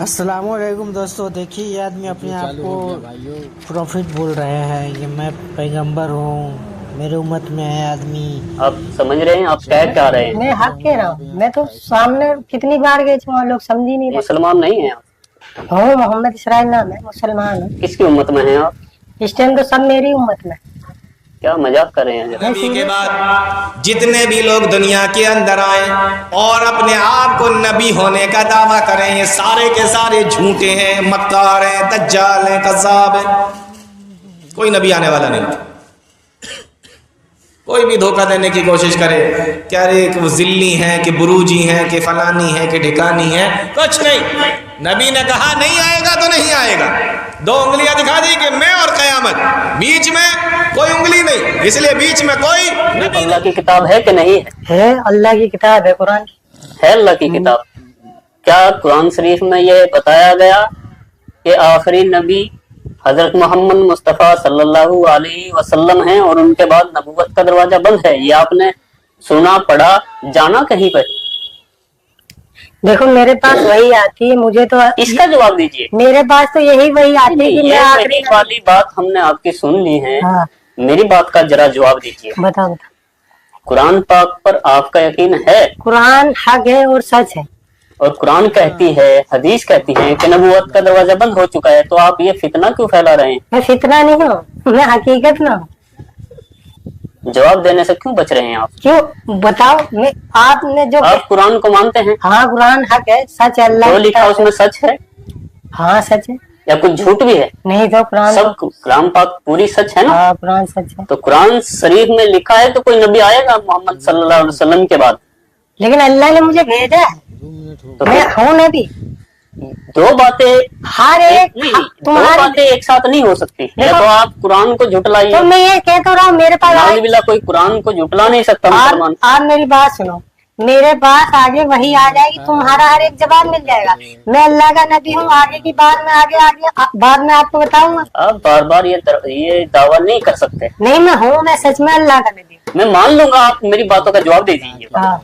अस्सलाम वालेकुम दोस्तों, देखिए ये आदमी अपने आप को प्रॉफिट बोल रहे हैं कि मैं पैगंबर हूँ, मेरे उम्मत में है आदमी। आप समझ रहे हैं आप कह क्या रहे हैं? मैं हक कह रहा हूँ। मैं तो सामने कितनी बार गए थे, वहाँ लोग समझ ही नहीं रहे। मुसलमान नहीं है आप? हूँ, मोहम्मद इसराइल नाम है, मुसलमान हूँ। किसकी उम्मत में हैं आप? इस टाइम तो सब मेरी उम्मत में। क्या मजाक कर रहे हैं? नबी के बाद जितने भी लोग दुनिया के अंदर आए और अपने आप को नबी होने का दावा करें, ये सारे के सारे झूठे हैं, मक्कार हैं, दज्जाल हैं, कज़्ज़ाब हैं। कोई नबी आने वाला नहीं। कोई भी धोखा देने की कोशिश करे, क्या रे कि वो जिल्ली हैं, कि बुरूजी हैं, कि फलानी है, कि ठिकानी है, कुछ नहीं। नबी ने कहा नहीं आएगा तो नहीं आएगा। दो उंगलियां दिखा दी कि मैं और कयामत, बीच में कोई उंगली नहीं, इसलिए बीच में कोई नबी। अल्लाह की किताब है कि नहीं है? अल्लाह की किताब है, कुरान है। अल्लाह की किताब। क्या कुरान शरीफ में ये बताया गया कि आखिरी नबी हजरत मोहम्मद मुस्तफ़ा सल्लल्लाहु अलैहि वसल्लम हैं और उनके बाद नबूवत का दरवाजा बंद है? ये आपने सुना, पढ़ा, जाना कहीं पर? देखो मेरे पास वही आती है, मुझे तो इसका जवाब दीजिए। मेरे पास तो यही वही आती है कि मैं ये आखिरी मेरी वाली बात हमने आपकी सुन ली है। हाँ। मेरी बात का जरा जवाब दीजिए। बताओ। कुरान पाक पर आपका यकीन है? कुरान हक है और सच है। और कुरान कहती है, हदीस कहती है कि नबूवत का दरवाजा बंद हो चुका है, तो आप ये फितना क्यों फैला रहे हैं? मैं फितना नहीं हूँ, मैं हकीकत में हूँ। जवाब देने से क्यों बच रहे हैं आप? क्यों बताओ? मैं आपने जो आप कुरान को मानते हैं? हाँ, कुरान हक है, सच है, अल्लाह जो लिखा उसमें सच है हाँ सच है। या कुछ झूठ भी है? नहीं तो कुरान सब कुरान पाक पूरी सच है ना? हाँ, कुरान सच है। तो कुरान शरीफ में लिखा है तो कोई नबी आएगा मोहम्मद सल्लल्लाहु अलैहि वसल्लम के बाद? लेकिन अल्लाह ने मुझे भेजा है, तो मैं हूँ नबी। दो बातें हर एक नहीं, दो तुम्हारी बातें एक साथ नहीं हो सकती। या तो आप कुरान को झुटलाइए। तो मैं ये कह तो रहा हूँ, मेरे पास नाउज़ुबिल्लाह, कोई कुरान को झुटला नहीं सकता मुसलमान। आप मेरी बात सुनो, मेरे पास आगे वही आ जाएगी, तुम्हारा हर एक जवाब मिल जाएगा। मैं अल्लाह का नबी हूँ, आगे की बात में आगे बाद में आपको बताऊंगा। आप बार बार ये दावा नहीं कर सकते। नहीं, मैं हूँ, मैं सच में अल्लाह का नबी हूँ। मैं मान लूंगा, आप मेरी बातों का जवाब दे दीजिए। हाँ,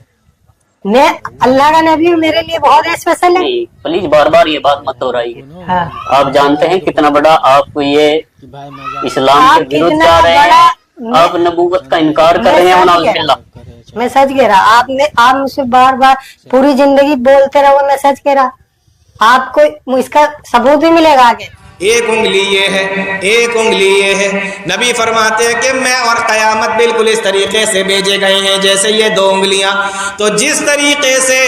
मैं अल्लाह का नबी हूँ, मेरे लिए बहुत स्पेशल है। नहीं, प्लीज बार बार ये बात मत दोहराइए। हाँ। आप जानते हैं कितना बड़ा आप ये इस्लाम आप के विरुद्ध कितना जा रहे हैं। बड़ा- आप नबूवत का इनकार कर रहे हैं। नाउज़ुबिल्लाह। मैं सच कह रहा। आप मुझसे बार बार पूरी जिंदगी बोलते रहो, मैं सच कह रहा। आपको इसका सबूत भी मिलेगा आगे। एक उंगली ये है, एक उंगली ये है। नबी फरमाते हैं कि मैं और कयामत बिल्कुल इस तरीके से भेजे गए हैं जैसे ये दो उंगलियां। तो जिस तरीके से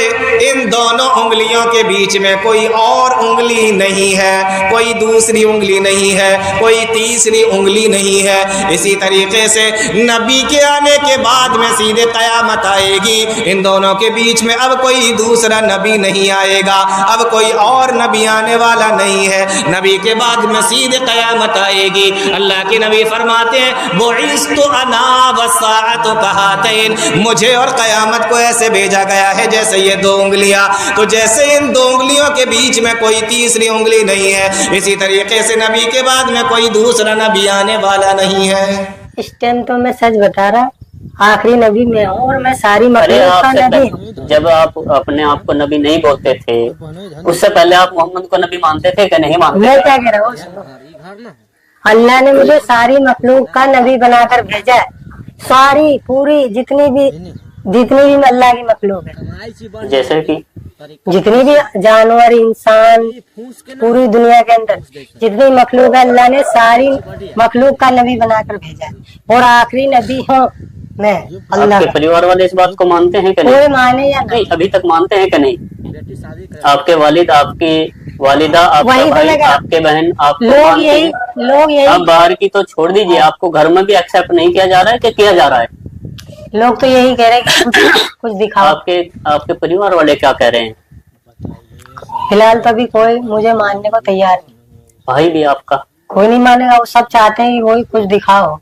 इन दोनों उंगलियों के बीच में कोई और उंगली नहीं है, कोई दूसरी उंगली नहीं है, कोई तीसरी उंगली नहीं है, इसी तरीके से नबी के आने के बाद में सीधे कयामत आएगी। इन दोनों के बीच में अब कोई दूसरा नबी नहीं आएगा, अब कोई और नबी आने वाला नहीं है। नबी के बाद में सीधे कयामत आएगी। अल्लाह के नबी फरमाते हैं बुइस्तु अना वस्साअतु कहातैन, मुझे और कयामत को ऐसे भेजा गया है जैसे ये दो उंगलियां। तो जैसे इन दो उंगलियों के बीच में कोई तीसरी उंगली नहीं है, इसी तरीके से नबी के बाद में कोई दूसरा नबी आने वाला नहीं है। इस टाइम तो मैं सच बता रहा, आखिरी नबी मैं हूँ और मैं सारी अरे मखलूक का नबी हूँ। जब आप अपने आप को नबी नहीं बोलते थे, उससे पहले आप मोहम्मद को नबी मानते थे कि नहीं मानते? मैं क्या कह रहा हूँ सुनो, अल्लाह ने मुझे सारी मखलूक का नबी बनाकर भेजा है। सारी पूरी जितनी भी अल्लाह की मखलूक है, जैसे कि जितनी भी जानवर, इंसान, पूरी दुनिया के अंदर जितनी मखलूक है, अल्लाह ने सारी मखलूक का नबी बनाकर भेजा है। और आखिरी नबी हूँ मैं अल्लाह आपके का। परिवार वाले इस बात को मानते हैं कि नहीं? कोई माने या नहीं, अभी तक मानते हैं कि नहीं? आपके वालिद, आपकी वालिदा, आपका वही तो भाई, लगा। आपके बहन, आपको लोग मानते हैं? यही अब बाहर की तो छोड़ दीजिए, आपको घर में भी एक्सेप्ट नहीं किया जा रहा है कि किया जा रहा है? लोग तो यही कह रहे हैं कि कुछ दिखाओ। आपके परिवार वाले क्या कह रहे हैं? फिलहाल तो अभी कोई मुझे मानने को तैयार नहीं। भाई भी आपका? कोई नहीं मानेगा, वो सब चाहते हैं कि कोई कुछ दिखाओ।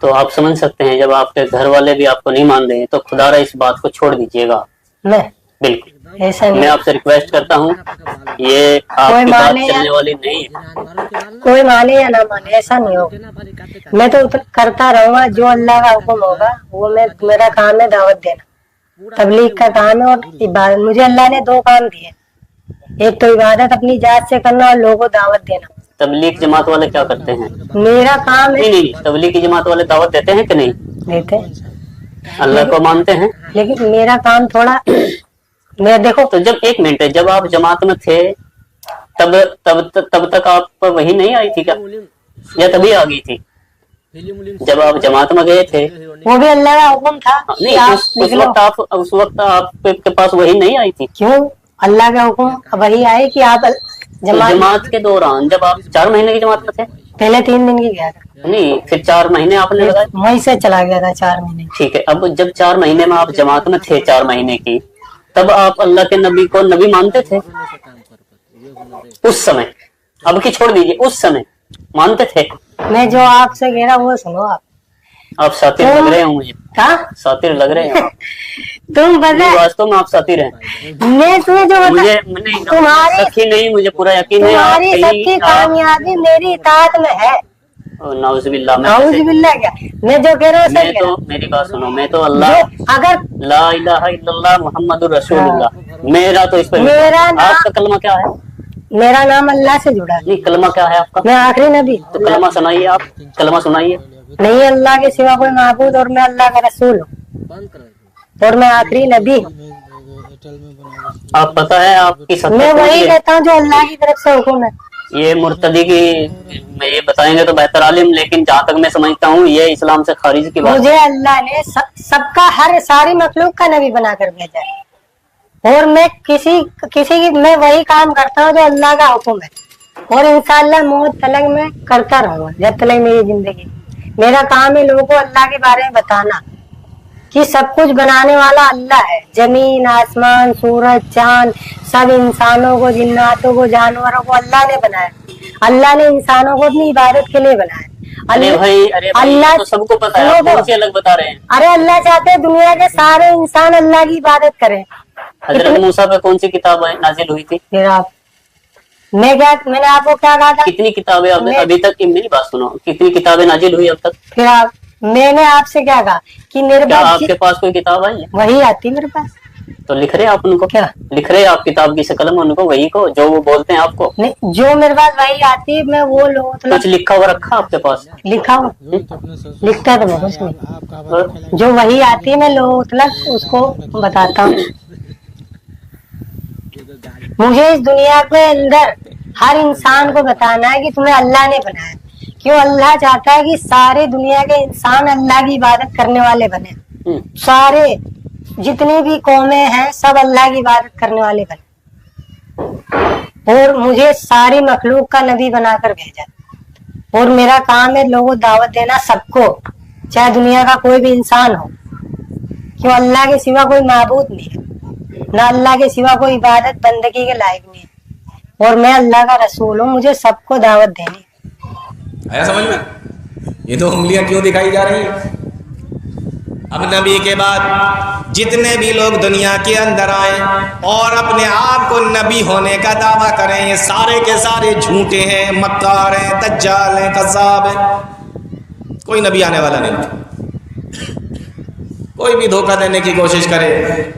तो आप समझ सकते हैं जब आपके घर वाले भी आपको नहीं मान रहे हैं तो खुदारा इस बात को छोड़ दीजिएगा। मैं बिल्कुल, ऐसा मैं नहीं, आपसे रिक्वेस्ट करता हूँ, ये आपकी बात चलने वाली नहीं है। कोई माने या ना माने ऐसा नहीं होगा। मैं तो करता रहूंगा जो अल्लाह का हुक्म होगा वो मेरा काम है दावत देना, तबलीग का काम है और इबादत। मुझे अल्लाह ने दो काम दिए, एक तो इबादत अपनी जात से करना और लोगों को दावत देना। तबलीग जमात वाले क्या करते हैं? मेरा काम है। नहीं, तबलीग की जमात वाले दावत देते हैं कि नहीं? देते हैं। अल्लाह को मानते हैं, लेकिन मेरा काम थोड़ा, मैं देखो तो जब एक मिनट है, जब आप जमात में थे तब तक आप पर वही नहीं आई थी क्या, या तभी आ गई थी? जब आप जमात में गए थे वो भी अल्लाह का हुक्म था। नहीं, उस वक्त आपके पास वही नहीं आई थी? क्यों? अल्लाह का हुक्म वही आए कि आप जमात के दौरान जब आप 4 महीने की जमात में थे, पहले 3 दिन की गया था। नहीं, फिर 4 महीने आपने लगाए? वहीं से चला गया था 4 महीने। ठीक है, अब जब 4 महीने में आप जमात में थे 4 महीने की, तब आप अल्लाह के नबी को नबी मानते थे उस समय? अब की छोड़ दीजिए, उस समय मानते थे? मैं जो आपसे कह रहा वो सुनो। आप सातिर लग रहे हो मुझे। हाँ? सातिर लग रहे हैं। तुम बता, वास्तव में आप सातिर हैं। मैं तुम्हें जो मुझे तुम्हारी सखी नहीं, मुझे पूरा यकीन है आप तुम्हारी सबकी कामयाबी मेरी इताअत में है। नाउज़ुबिल्लाह। नाउज़ुबिल्लाह क्या, मैं जो कह रहा हूँ सही कह रहा हूँ। मेरी बात सुनो, मैं तो अल्लाह अगर ला इलाहा इल्लल्लाह मुहम्मदुर रसूलुल्लाह, मेरा तो इस पर मेरा आपका कलमा क्या है? मेरा नाम अल्लाह से जुड़ा है। नहीं, कलमा क्या है आपका? मैं आखिरी नबी। तो कलमा सुनाइए, आप कलमा सुनाइए। नहीं अल्लाह के सिवा कोई माबूद और मैं अल्लाह का रसूल हूँ और मैं आखिरी नबी हूँ। आप पता है आपकी मैं वही कहता हूँ जो अल्लाह की तरफ से हुक्म है। ये मुर्तदी की ये बताएंगे तो बेहतर आलिम, लेकिन जहाँ तक मैं समझता हूँ ये इस्लाम से खारिज की बात। मुझे अल्लाह ने सबका सारी मखलूक का नबी बनाकर भेजा है और मैं किसी की मैं वही काम करता हूँ जो अल्लाह का हुक्म है और इंशाअल्लाह मौत तलक मैं करता रहूंगा जब तक मेरी जिंदगी। मेरा काम है लोगों को अल्लाह के बारे में बताना कि सब कुछ बनाने वाला अल्लाह है। जमीन, आसमान, सूरज, चांद, सब इंसानों को, जिन्नातों को, जानवरों को अल्लाह ने बनाया। अल्लाह ने इंसानों को अपनी इबादत के लिए बनाया। अरे भाई अल्लाह तो सबको पता है, आप कौन सी अलग बता रहे हैं? अरे अल्लाह चाहते हैं दुनिया के सारे इंसान अल्लाह की इबादत करें। हजरत मूसा पे कौन सी किताब नाजिल हुई थी? फिर आप मैंने आपको क्या कहा था? कितनी किताबें अभी तक? मेरी बात सुनो, कितनी किताबें नाजिल हुई अब तक? फिर मैंने आपसे क्या कहा कि मेरे पास आपके पास कोई किताब आई है? वही आती मेरे पास। तो लिख रहे आप उनको? क्या लिख रहे आप किताब की शकल में उनको, वही को जो वो बोलते हैं आपको? नहीं, जो मेरे पास वही आती है मैं वो कुछ लिखा हुआ रखा आपके पास? लिखा हुआ लिखता तो मैं कुछ नहीं, जो वही आती है मैं मतलब उसको बताता हूँ। मुझे इस दुनिया के अंदर हर इंसान को बताना है कि तुम्हें अल्लाह ने बनाया। क्यों? अल्लाह चाहता है कि सारे दुनिया के इंसान अल्लाह की इबादत करने वाले बने। सारे जितनी भी कौमें हैं सब अल्लाह की इबादत करने वाले बने और मुझे सारी मखलूक का नबी बनाकर भेजा और मेरा काम है लोगों को दावत देना सबको, चाहे दुनिया का कोई भी इंसान हो। क्यों? अल्लाह के सिवा कोई माबूद नहीं है, ना अल्लाह के सिवा कोई इबादत बंदगी के लायक नहीं है और मैं अल्लाह का रसूल हूँ। मुझे सबको दावत देनी। आया समझ में? ये तो उंगलियां क्यों दिखाई जा रही हैं? अब नबी के बाद जितने भी लोग दुनिया के अंदर आए और अपने आप को नबी होने का दावा करें, ये सारे के सारे झूठे हैं, मक्कार हैं, दज्जाल हैं, कज़्ज़ाब हैं। कोई नबी आने वाला नहीं। कोई भी धोखा देने की कोशिश करे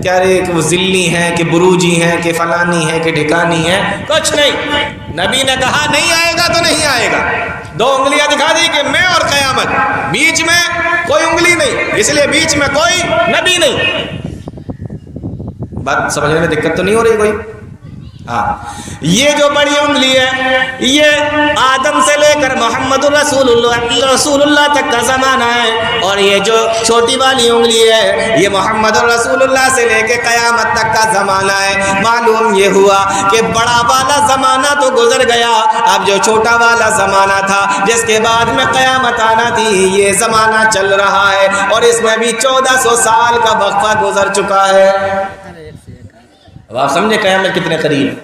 क्या रे कि वो जिल्ली हैं, कि बुरूजी हैं, कि फलानी है, कि ठिकानी है, कुछ नहीं। नबी ने कहा नहीं आएगा तो नहीं आएगा। 2 उंगलियां दिखा दी कि मैं और कयामत, बीच में कोई उंगली नहीं, इसलिए बीच में कोई नबी नहीं। बात समझने में दिक्कत तो नहीं हो रही कोई? हाँ, ये जो बड़ी उंगली है ये आदम से लेकर मोहम्मद रसूलुल्लाह तक का जमाना है और ये जो छोटी वाली उंगली है ये मोहम्मद रसूलुल्लाह से लेकर कयामत तक का जमाना है। मालूम ये हुआ कि बड़ा वाला जमाना तो गुजर गया, अब जो छोटा वाला जमाना था जिसके बाद में कयामत आना थी ये जमाना चल रहा है और इसमें भी 1400 साल का वक्फा गुजर चुका है। अब आप समझे कयामत कितने करीब।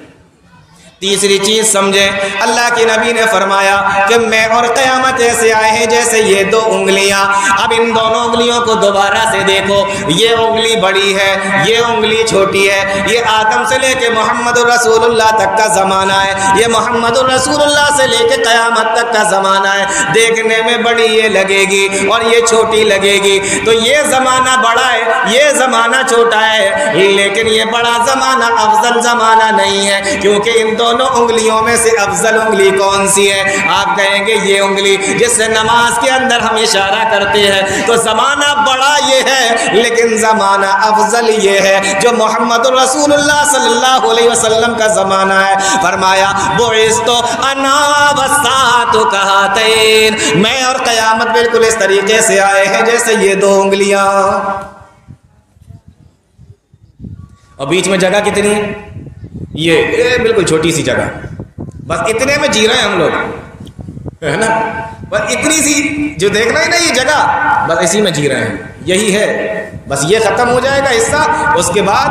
तीसरी चीज समझें, अल्लाह के नबी ने फरमाया कि मैं और क़यामत ऐसे आए हैं जैसे ये दो उंगलियां। अब इन दोनों उंगलियों को दोबारा से देखो, ये उंगली बड़ी है, ये उंगली छोटी है। ये आदम से लेके मोहम्मद रसूलुल्लाह तक का ज़माना है, ये मोहम्मद रसूलुल्लाह से लेके क़यामत तक का ज़माना है। देखने में बड़ी ये लगेगी और ये छोटी लगेगी, तो ये ज़माना बड़ा है, ये ज़माना छोटा है, लेकिन ये बड़ा ज़माना अफजल ज़माना नहीं है, क्योंकि इन दोनों उंगलियों में से अफजल उंगली कौन सी है? आप कहेंगे ये उंगली जिससे नमाज के अंदर हम इशारा करते हैं। तो ज़माना बड़ा ये है, लेकिन ज़माना अफजल ये है जो मोहम्मद रसूलुल्लाह सल्लल्लाहु अलैहि वसल्लम का ज़माना है। फरमाया बुइस्तु अना वस्सातु कहतैन, मैं और क़यामत बिल्कुल इस तरीके से आए हैं जैसे ये दो उंगलियां। और बीच में जगह कितनी है? ये बिल्कुल छोटी सी जगह, बस इतने में जी रहे हैं हम लोग, है ना। बस इतनी सी जो देख रहे हैं ना ये जगह, बस इसी में जी रहे हैं, यही है। बस ये खत्म हो जाएगा हिस्सा, उसके बाद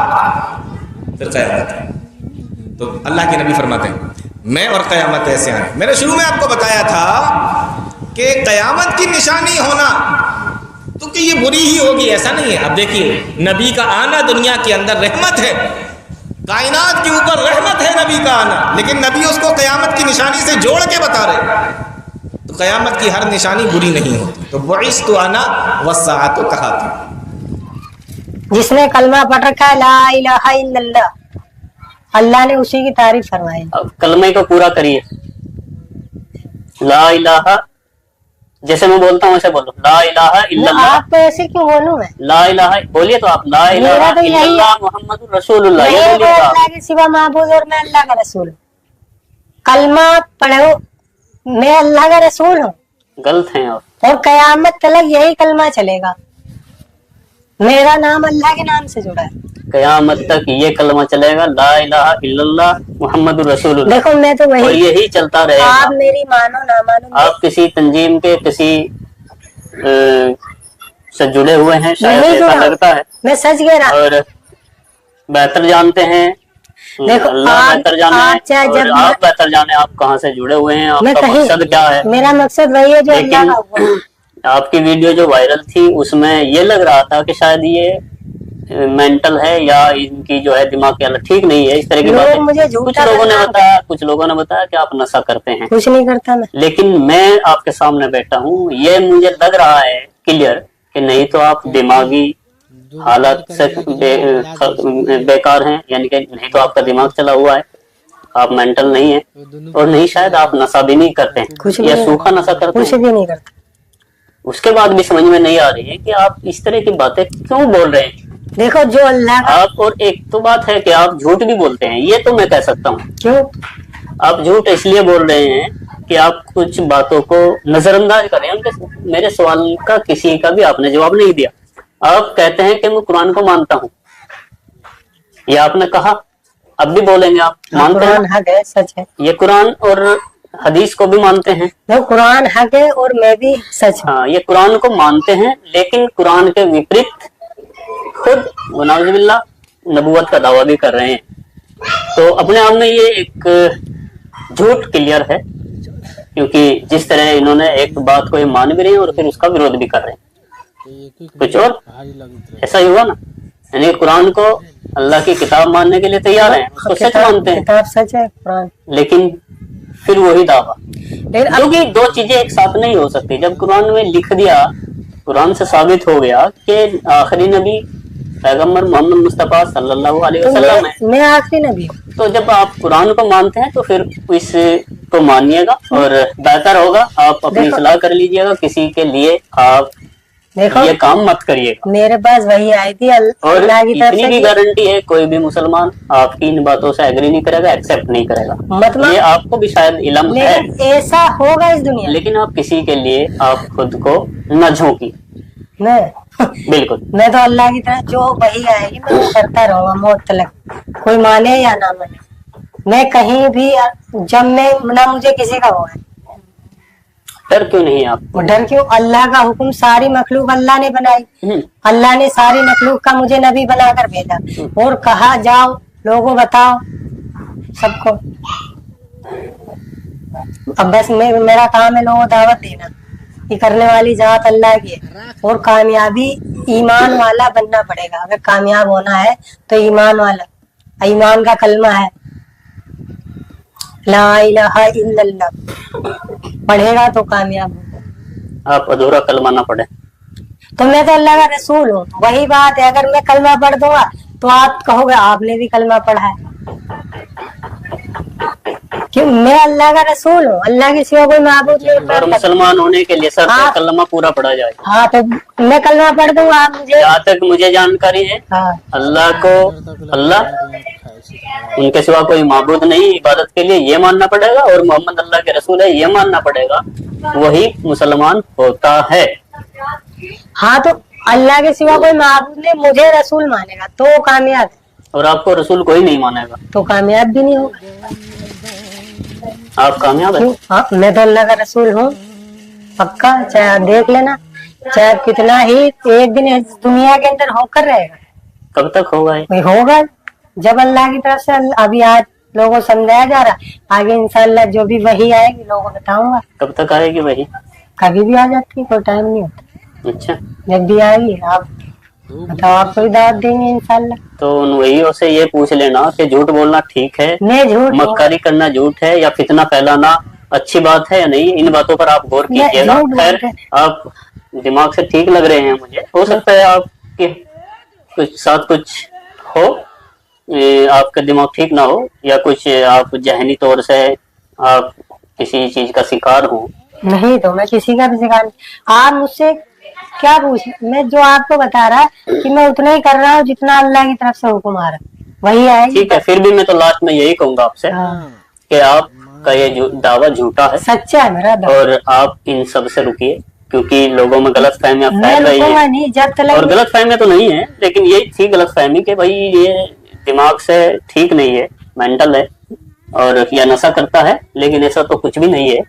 फिर क़यामत है। तो अल्लाह के नबी फरमाते हैं मैं और क़यामत ऐसे आए। मैंने शुरू में आपको बताया था कि क़यामत की निशानी होना तो कि ये बुरी ही होगी, ऐसा नहीं है। अब देखिए, नबी का आना दुनिया के अंदर रहमत है, कायनात के ऊपर रहमत है नबी का आना, लेकिन नबी उसको क़यामत की निशानी से जोड़ के बता रहे। तो क़यामत की हर निशानी बुरी नहीं होती। तो बुइस्तु अना वस्साअतु कहतैन, जिसने कलमा पढ़ रखा है ला इलाहा इल्लल्लाह, अल्लाह ने उसी की तारीफ फरमाई। अब कलमे को पूरा करिए, ला इलाहा, जैसे मैं बोलता हूँ ऐसे बोलो, ला इलाहा इल्लल्लाह। आप तो ऐसे क्यों बोलूं मैं? ला इलाहा बोलिए तो आप, ला इलाहा तो यही इल्लल्लाह है। मुहम्मदुर रसूलुल्लाह, ये मैं बोलिए तो आप। अल्लाह के सिवा माबूद और मैं अल्लाह का रसूल हूँ। कलमा पढ़ो, मैं अल्लाह का रसूल हूँ, गलत हैं आप। और कयामत तक यही कलमा चलेगा। मेरा नाम अल्लाह के नाम से जुड़ा है। कयामत तक ये कलमा चलेगा, ला इलाहा इल्लल्लाह मुहम्मदुर रसूलुल्लाह, देखो मैं तो और वही, यही चलता आप रहेगा। मेरी मानो ना मानो, आप किसी तंजीम के किसी से जुड़े हुए हैं शायद, नहीं ऐसा जुड़ा। लगता है, मैं सच कह रहा हूँ। और बेहतर जानते हैं। देखो, अल्लाह आप- बेहतर जाने आप चाहे और जब आप बेहतर जाने आप कहाँ से जुड़े हुए हैं, मैं आपका कहीं, मकसद क्या है। मेरा मकसद वही है जो अल्लाह लेकिन का हुक्म है। आपकी वीडियो जो वायरल थी उसमें ये लग रहा था कि शायद ये मेंटल है या इनकी जो है दिमाग की हालत ठीक नहीं है, इस तरह की लोग बातें मुझे झूठा कुछ लोगों ने बदनाम बताया, कुछ लोगों ने बताया कि आप नशा करते हैं। कुछ नहीं करता मैं। लेकिन मैं आपके सामने बैठा हूँ, ये मुझे लग रहा है क्लियर कि नहीं तो आप दिमागी हालत से बेकार हैं, यानी कि नहीं तो आपका दिमाग चला हुआ है, आप मेंटल नहीं है, और नहीं शायद आप नशा भी नहीं करते कुछ हैं या नहीं, सूखा नशा करते कुछ हैं। भी नहीं करता। उसके बाद भी समझ में नहीं आ रही है कि आप इस तरह की बातें क्यों बोल रहे हैं देखो जो अल्लाह का, आप। और एक तो बात है कि आप झूठ भी बोलते हैं, ये तो मैं कह सकता हूँ। क्यों? आप झूठ इसलिए बोल रहे हैं कि आप कुछ बातों को नजरअंदाज कर रहे हैं। मेरे सवाल का किसी का भी आपने जवाब नहीं दिया। आप कहते हैं कि मैं कुरान को मानता हूँ, ये आपने कहा, अब भी बोलेंगे आप मानते हैं। कुरान हक है, सच है। ये कुरान और हदीस को भी मानते हैं। देखो कुरान हक है और मैं भी सच हूँ। हाँ, ये कुरान को मानते हैं, लेकिन कुरान के विपरीत खुद वनाउजुबिल्लाह नबूवत का दावा भी कर रहे हैं। तो अपने आप में ये एक झूठ क्लियर है, क्योंकि जिस तरह इन्होंने एक बात को ये मान भी रहे हैं और फिर उसका विरोध भी कर रहे हैं। कुछ और ऐसा ही हुआ ना, यानी कुरान को अल्लाह की किताब मानने के लिए तैयार हैं, उसको सच मानते हैं, किताब सच है कुरान, लेकिन फिर वही दावा। लेकिन अब क्योंकि दो चीजें एक साथ नहीं हो सकती। जब कुरान में लिख दिया, कुरान से साबित हो गया कि आखिरी नबी पैगम्बर मोहम्मद मुस्तफा सल्लल्लाहु अलैहि वसल्लम है, मैं आखिरी नबी हूँ। तो जब आप कुरान को मानते हैं तो फिर इसको मानिएगा और बेहतर होगा आप अपनी देखो- सलाह कर लीजिएगा। किसी के लिए आप देखो ये काम मत करिएगा। मेरे पास वही आई थी और अल्लाह की तरफ इतनी से भी कि गारंटी है, कोई भी मुसलमान आपकी इन बातों से एग्री नहीं करेगा, एक्सेप्ट नहीं करेगा। मतलब ये आपको भी शायद इल्म है, लेकिन ऐसा होगा इस दुनिया में। लेकिन आप किसी के लिए आप खुद को न झोंकी। मैं बिल्कुल मैं तो अल्लाह की तरफ जो वही आएगी मैं वो करता रहूंगा मौत तक, कोई माने या ना माने। मैं कहीं भी जब मैं ना मुझे किसी का हुआ है, डर क्यों नहीं आप? डर क्यों? अल्लाह का हुक्म, सारी मखलूक अल्लाह ने बनाई, अल्लाह ने सारी मखलूक का मुझे नबी बनाकर भेजा और कहा जाओ लोगों बताओ सबको। अब बस मेरा काम है लोगों को दावत देना, ये करने वाली जात अल्लाह की है, और कामयाबी ईमान वाला बनना पड़ेगा। अगर कामयाब होना है तो ईमान वाला, ईमान का कलमा है ला इलाहा इल्लल्लाह, पढ़ेगा तो कामयाब होगा। आप अधूरा कलमा ना पढ़े। तो मैं तो अल्लाह का रसूल हूँ, वही बात है, अगर मैं कलमा पढ़ दूंगा तो आप कहोगे आपने भी कलमा पढ़ा है, क्यों? मैं अल्लाह का रसूल हूँ, अल्लाह के सिवा कोई माबूद नहीं और है। मुसलमान होने के लिए सर हाँ। कलमा पूरा पढ़ा जाए। हाँ तो मैं कलमा पढ़ दूंगा, आप मुझे। जहाँ तक मुझे जानकारी है, हाँ अल्लाह को अल्लाह, उनके सिवा कोई माबूद नहीं इबादत के लिए, ये मानना पड़ेगा, और मोहम्मद अल्लाह के रसूल है ये मानना पड़ेगा, वही मुसलमान होता है। हाँ तो अल्लाह के सिवा कोई माबूद नहीं, मुझे रसूल मानेगा तो कामयाब है, और आपको रसूल कोई नहीं मानेगा, तो कामयाब भी नहीं होगा। आप कामयाब है। क्यों? हाँ, मैं तो अल्लाह का रसूल हूँ पक्का, चाहे आप देख लेना, चाहे कितना ही एक दिन इस दुनिया के अंदर होकर रहेगा, कब तक होगा ये? वही होगा जब अल्लाह की तरफ से। अभी आज लोगों को समझाया जा रहा, आगे इंशाअल्लाह जो भी वही आएगी लोगों को बताऊंगा। कब तक आएगी वही? कभी भी आ जाती है, कोई टाइम नहीं होता, अच्छा, जब भी आएगी आप बताओ, आपको भी दावत देंगे इंशाअल्लाह। तो उन वही से ये पूछ लेना कि झूठ बोलना ठीक है, मैं झूठ मक्कारी करना झूठ है, या फितना फैलाना अच्छी बात है या नहीं, इन बातों पर आप गौर मैं कीजिएगा। झूठ खैर बोलते- आप दिमाग से ठीक लग रहे हैं मुझे, हो सकता है आपके कुछ साथ कुछ हो, आपका दिमाग ठीक ना हो, या कुछ आप जहनी तौर से आप किसी चीज का शिकार हो। नहीं, तो मैं किसी का भी शिकार नहीं। आप मुझसे क्या पूछ, मैं जो आपको बता रहा कि मैं उतना ही कर रहा हूँ जितना अल्लाह की तरफ से हुक्म आ रहा, वही आएगी। ठीक है, फिर भी मैं तो लास्ट में यही कहूंगा आपसे हाँ, कि आपका ये दावा झूठा है, सच्चा है मेरा दावा। और आप इन सब से रुकिए, क्योंकि लोगों में गलत फहमियां मैं फैल रही रुकूंगा है। नहीं जब तक। और गलत फहमियां तो नहीं है, लेकिन ये थी गलत फहमी कि भाई ये दिमाग से ठीक नहीं है, मेंटल है, और या नशा करता है, लेकिन ऐसा तो कुछ भी नहीं है।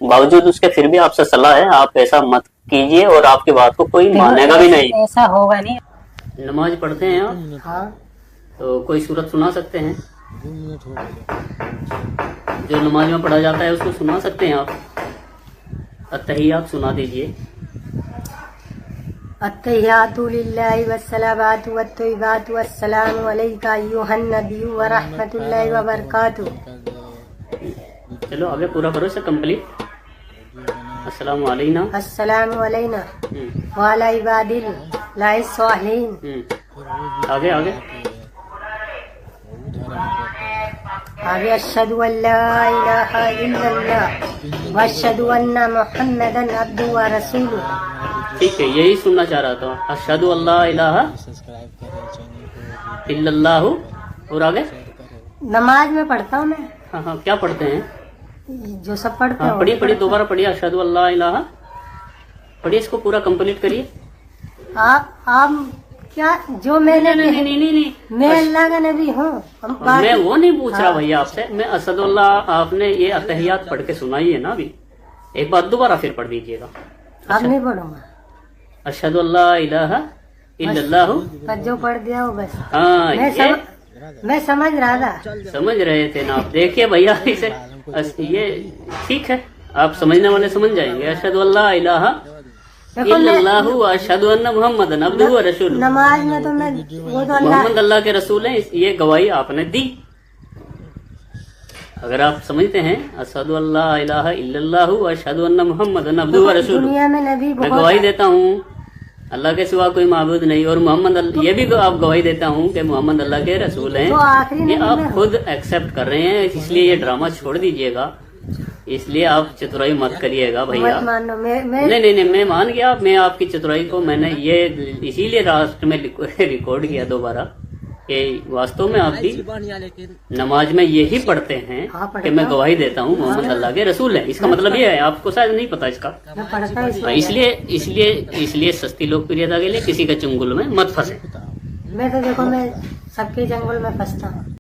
बावजूद उसके फिर भी आपसे सलाह है, आप ऐसा मत कीजिए, और आपकी बात को कोई मानेगा भी नहीं। ऐसा होगा नहीं। नमाज पढ़ते हैं आप, हाँ, तो कोई सूरत सुना सकते हैं? जो नमाज में पढ़ा जाता है उसको सुना सकते हैं आप? अत्तहियात सुना दीजिए। अत्तहियातु लिल्लाहि वस्सलावातु वत्तय्यिबातु वस्सलामु अलैका अय्युहन नबिय्यु व रहमतुल्लाहि व बरकातुहू। चलो आगे पूरा करो इसे कंप्लीट। अस्सलामु अलैना, अस्सलामु अलैना व अला इबादिल्लाहि स्वालिहीन। आगे आगे आगे अशहदु अल्ला इलाहा इल्लल्लाह व अशहदु अन्ना मुहम्मदन अब्दुहु व रसूलुहु। ठीक है, यही सुनना चाह रहा था। अशहदु अल्ला इलाहा इल्लल्लाहु, और आगे नमाज में पढ़ता हूँ मैं, हाँ हाँ, क्या पढ़ते हैं? जो सब पढ़ते हाँ हैं। पढ़िए पढ़िए, दोबारा पढ़िए। अशहदु अल्ला इलाहा पढ़िए, इसको पूरा कंप्लीट करिए। आप क्या जो मैंने नहीं नहीं नहीं नहीं, मैं अल्लाह का नबी हूँ। मैं वो नहीं पूछ रहा भैया आपसे, मैं असदुल्लाह, आपने ये अतहियात पढ़ के सुनाई है ना अभी, एक बार दोबारा फिर पढ़ दीजिएगा। अब नहीं पढ़ूंगा, अशहदु अल्ला इलाहा इल्लल्लाहु, बस जो पढ़ दिया हो बस। हाँ मैं समझ रहा था। समझ रहे थे ना आप? देखिए भैया, इसे ये ठीक है, आप समझने वाले समझ जाएंगे। अशहदु अल्ला इलाहा इल्लल्लाहु व अशहदु अन्ना मुहम्मदन अब्दुहु व रसूलुहु। नमाज में तो मैं वो तो अल्लाह मोहम्मद अल्लाह के रसूल हैं, ये गवाही आपने दी। अगर आप समझते हैं अशहदु अल्ला इलाहा इल्लल्लाहु व अशहदु अन्ना मुहम्मदन अब्दुहु व रसूलुहु, दुनिया में नबी मैं बहुत गवाही देता हूँ अल्लाह के सिवा कोई माबूद नहीं, और मोहम्मद ये भी आप गवाही देता हूँ कि मोहम्मद अल्लाह के रसूल हैं। तो आखिरी ये नबी आप में खुद एक्सेप्ट कर रहे हैं, इसलिए ये ड्रामा छोड़ दीजिएगा, इसलिए आप चतुराई मत करिएगा भैया। मत मानो। मैं नहीं नहीं नहीं, मैं मान गया, मैं आपकी चतुराई को मैंने ये इसीलिए लास्ट में रिकॉर्ड किया दोबारा कि वास्तव में आप भी नमाज में यही पढ़ते हैं हाँ, कि मैं गवाही देता हूँ मोहम्मद अल्लाह के रसूल है। इसका मतलब ये है, आपको शायद नहीं पता इसका। मैं पढ़ता हूँ हाँ, इसलिए सस्ती लोकप्रियता के लिए किसी के चंगुल में मत फंसे। मैं तो देखो मैं सबके जंगल में फंसता हूँ।